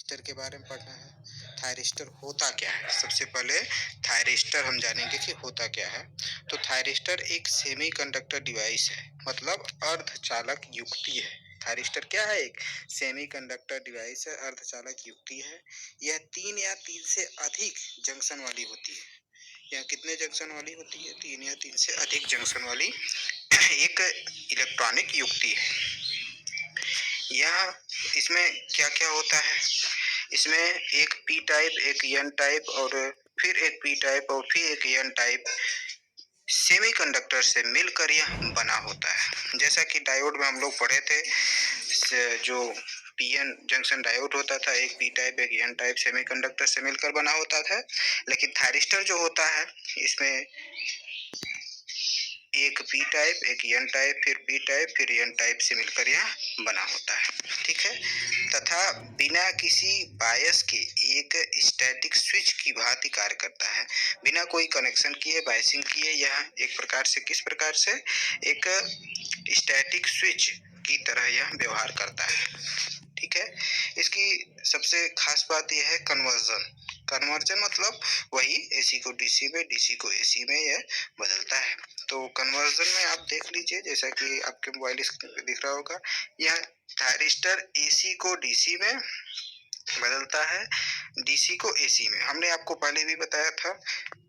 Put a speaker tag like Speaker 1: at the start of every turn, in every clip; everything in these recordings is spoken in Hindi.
Speaker 1: थायरिस्टर के बारे में पढ़ना है। थायरिस्टर होता क्या है? सबसे पहले थायरिस्टर हम जानेंगे कि होता क्या है। तो थायरिस्टर एक सेमीकंडक्टर डिवाइस है, मतलब अर्धचालक युक्ति है। थायरिस्टर क्या है? एक सेमीकंडक्टर डिवाइस है, अर्धचालक युक्ति है। यह 3 या 3 से अधिक जंक्शन वाली होती है। यह कितने जंक्शन वाली होती है? 3 या 3 से अधिक जंक्शन वाली एक इलेक्ट्रॉनिक युक्ति है। यह इसमें क्या क्या होता है? इसमें एक पी टाइप, एक एन टाइप और फिर एक पी टाइप और फिर एक एन टाइप सेमीकंडक्टर से मिलकर यह बना होता है। जैसा कि डायोड में हम लोग पढ़े थे, जो पीएन जंक्शन डायोड होता था, एक पी टाइप एक एन टाइप सेमीकंडक्टर से मिलकर बना होता था। लेकिन थायरिस्टर जो होता है, इसमें एक पी टाइप, एक एन टाइप, फिर पी टाइप, फिर एन टाइप से मिलकर यह बना होता है। ठीक है, तथा बिना किसी बायस के एक स्टैटिक स्विच की भांति कार्य करता है। बिना कोई कनेक्शन किए, बायसिंग किए, यह एक प्रकार से, किस प्रकार से, एक स्टैटिक स्विच की तरह यह व्यवहार करता है। ठीक है, इसकी सबसे खास बात यह है कन्वर्जन। कन्वर्जन मतलब वही एसी को डीसी में, डीसी को एसी में यह बदलता है। तो कन्वर्जन में आप देख लीजिए, जैसा कि आपके मोबाइल स्क्रीन पे दिख रहा होगा, यह थायरिस्टर एसी को डीसी में बदलता है, डीसी को एसी में। हमने आपको पहले भी बताया था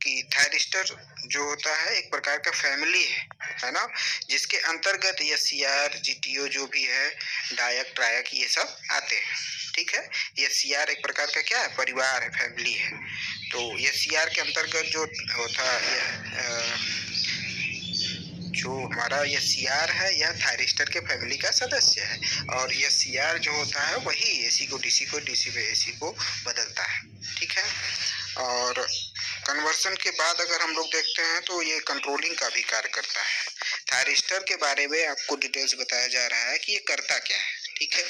Speaker 1: कि थायरिस्टर जो होता है एक प्रकार का फैमिली है ना, जिसके अंतर्गत ये सीआर, जीटीओ जो भी है, डायक, ट्रायक, ये सब आते हैं। ठीक है, ये सीआर एक प्रकार का क्या है? परिवार है, फैमिली है। तो ये सीआर के अंतर्गत जो होता है, जो हमारा ये सीआर है, यह थायरिस्टर के फैमिली का सदस्य है। और यह सीआर जो होता है वही एसी को डीसी को, डीसी में एसी को बदलता है। ठीक है, और कन्वर्सन के बाद अगर हम लोग देखते हैं तो ये कंट्रोलिंग का भी कार्य करता है। थायरिस्टर के बारे में आपको डिटेल्स बताया जा रहा है कि ये करता क्या है। ठीक है,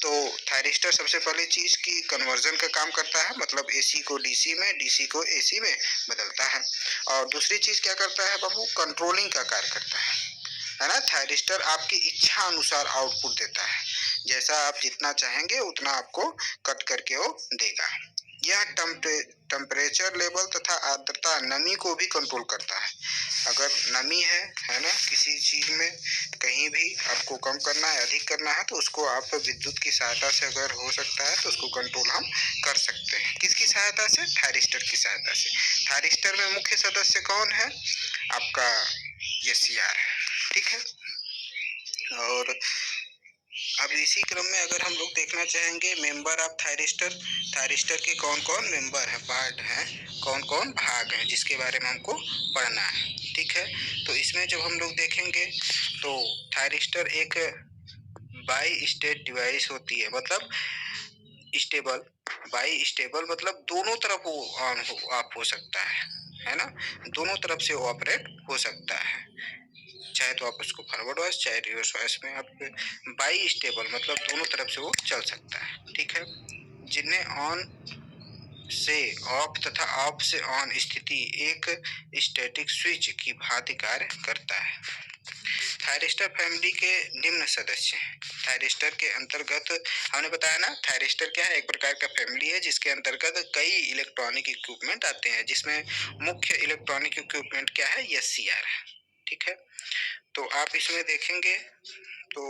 Speaker 1: तो थायरिस्टर सबसे पहली चीज की कन्वर्जन का काम करता है, मतलब एसी को डीसी में, डीसी को एसी में बदलता है। और दूसरी चीज क्या करता है बाबू? कंट्रोलिंग का कार्य करता है ना। थायरिस्टर आपकी इच्छा अनुसार आउटपुट देता है, जैसा आप जितना चाहेंगे उतना आपको कट करके वो देगा। यह टेम्परेचर लेवल तथा आर्द्रता, नमी को भी कंट्रोल करता है। अगर नमी है ना, किसी चीज में कहीं भी आपको कम करना है, अधिक करना है, तो उसको आप विद्युत की सहायता से अगर हो सकता है तो उसको कंट्रोल हम कर सकते हैं। किसकी सहायता से? थायरिस्टर की सहायता से। थायरिस्टर में मुख्य सदस्य कौन है? आपका ये सीआर है। ठीक है, और अब इसी क्रम में अगर हम लोग देखना चाहेंगे मेंबर ऑफ थायरिस्टर, थायरिस्टर के कौन कौन मेंबर हैं, पार्ट हैं, कौन कौन भाग हैं, जिसके बारे में हमको पढ़ना है। ठीक है, तो इसमें जब हम लोग देखेंगे तो थायरिस्टर एक बाई स्टेट डिवाइस होती है, मतलब स्टेबल। बाई स्टेबल मतलब दोनों तरफ वो ऑन हो, ऑफ हो सकता है ना, दोनों तरफ से वो ऑपरेट हो सकता है। चाहे तो आप उसको फॉरवर्ड वॉइस, चाहे रिवर्स वॉइस में आप। बाई स्टेबल मतलब दोनों तरफ से वो चल सकता है। ठीक है, जिन्हें ऑन से ऑफ तथा ऑफ से ऑन स्थिति एक स्टैटिक स्विच की भांति कार्य करता है। थायरिस्टर फैमिली के निम्न सदस्य हैं। थायरिस्टर के अंतर्गत हमने बताया ना, थायरिस्टर क्या है? एक प्रकार का फैमिली है जिसके अंतर्गत कई इलेक्ट्रॉनिक इक्विपमेंट आते हैं, जिसमें मुख्य इलेक्ट्रॉनिक इक्विपमेंट क्या है? ये सीआर है। ठीक है, तो आप इसमें देखेंगे तो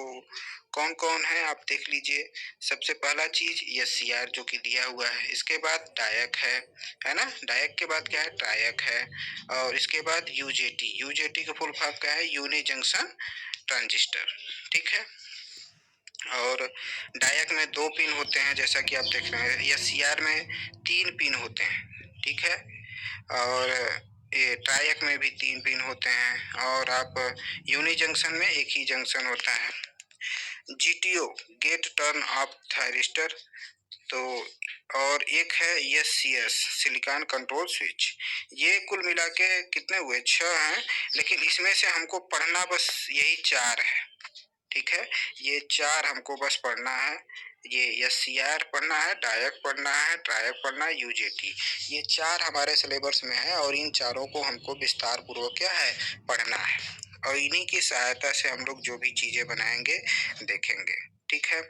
Speaker 1: कौन कौन है आप देख लीजिए। सबसे पहला चीज ये सीआर जो कि दिया हुआ है, इसके बाद डायक है ना, डायक के बाद क्या है? ट्रायक है, और इसके बाद यूजेटी, यूजेटी का फुल फॉर्म क्या है? Uni junction transistor. ठीक है, और डायक में 2 पिन होते हैं, जैसा कि आप देख रहे हैं। या सीआर में 3 पिन होते हैं। ठीक है, और ये ट्रायक में भी 3 पिन होते हैं, और आप यूनि जंक्शन में एक ही जंक्शन होता है। GTO, gate turn off thyristor, तो और एक है एससीएस, सिलिकॉन कंट्रोल स्विच। ये कुल मिला के कितने हुए? 6 हैं, लेकिन इसमें से हमको पढ़ना बस यही 4 है। ठीक है, ये 4 हमको बस पढ़ना है। ये एससीआर पढ़ना है, डायक पढ़ना है, ट्रायक पढ़ना है, यूजेटी, ये 4 हमारे सिलेबस में है, और इन चारों को हमको विस्तार पूर्वक क्या है? पढ़ना है, और इन्हीं की सहायता से हम लोग जो भी चीजें बनाएंगे देखेंगे। ठीक है,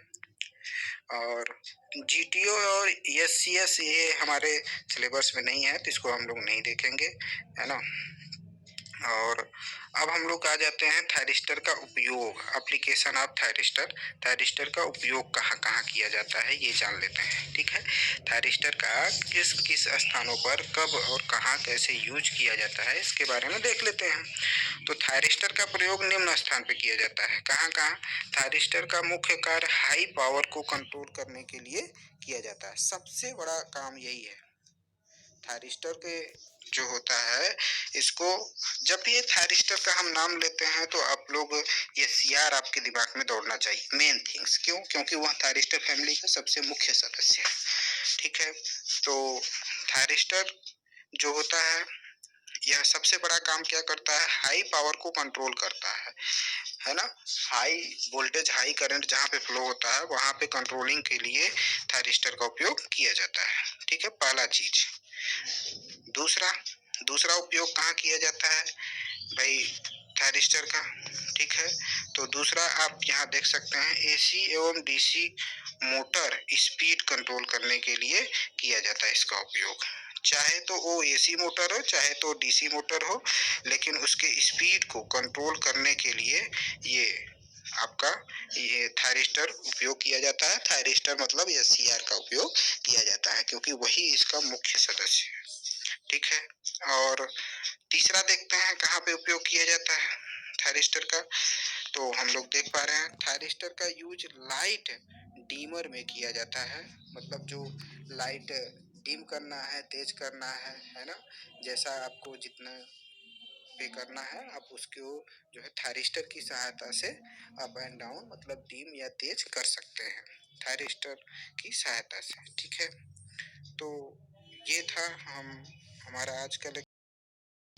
Speaker 1: और जीटीओ और एससीएस ये हमारे सिलेबस में नहीं है, तो इसको हम लोग नहीं देखेंगे, है ना। और अब हम लोग आ जाते हैं थायरिस्टर का उपयोग, एप्लीकेशन ऑफ थायरिस्टर। थायरिस्टर का उपयोग कहाँ कहाँ किया जाता है ये जान लेते हैं, ठीक है। थायरिस्टर का किस किस स्थानों पर कब और कहाँ कैसे यूज किया जाता है इसके बारे में देख लेते हैं। तो थायरिस्टर का प्रयोग निम्न स्थान पे किया जाता है, कहाँ कहाँ। थायरिस्टर का मुख्य कार्य हाई पावर को कंट्रोल करने के लिए किया जाता है, सबसे बड़ा काम यही है थायरिस्टर के जो होता है इसको। जब भी ये थायरिस्टर का हम नाम लेते हैं तो आप लोग ये सीआर आपके दिमाग में दौड़ना चाहिए, मेन थिंग्स। क्यों? क्योंकि वह थायरिस्टर फैमिली का सबसे मुख्य सदस्य है, ठीक है। तो थायरिस्टर जो होता है यह सबसे बड़ा काम क्या करता है, हाई पावर को कंट्रोल करता है ना। हाई वोल्टेज हाई करंट जहाँ पे फ्लो होता है वहां पे कंट्रोलिंग के लिए थायरिस्टर का उपयोग किया जाता है, ठीक है, पहला चीज। दूसरा दूसरा उपयोग कहाँ किया जाता है भाई थायरिस्टर का, ठीक है। तो दूसरा आप यहाँ देख सकते हैं एसी एवं डीसी मोटर स्पीड कंट्रोल करने के लिए किया जाता है इसका उपयोग। चाहे तो वो एसी मोटर हो चाहे तो डीसी मोटर हो, लेकिन उसके स्पीड को कंट्रोल करने के लिए ये आपका ये थायरिस्टर उपयोग किया जाता है। थायरिस्टर मतलब एससीआर का उपयोग किया जाता है क्योंकि वही इसका मुख्य सदस्य है, ठीक है। और तीसरा देखते हैं कहाँ पे उपयोग किया जाता है थायरिस्टर का। तो हम लोग देख पा रहे हैं थायरिस्टर का यूज लाइट डीमर में किया जाता है, मतलब जो लाइट डिम करना है तेज करना है ना। जैसा आपको जितना पे करना है आप उसको जो है थायरिस्टर की सहायता से अप एंड डाउन मतलब डिम या तेज कर सकते हैं थायरिस्टर की सहायता से, ठीक है। तो ये था हम हमारा आज का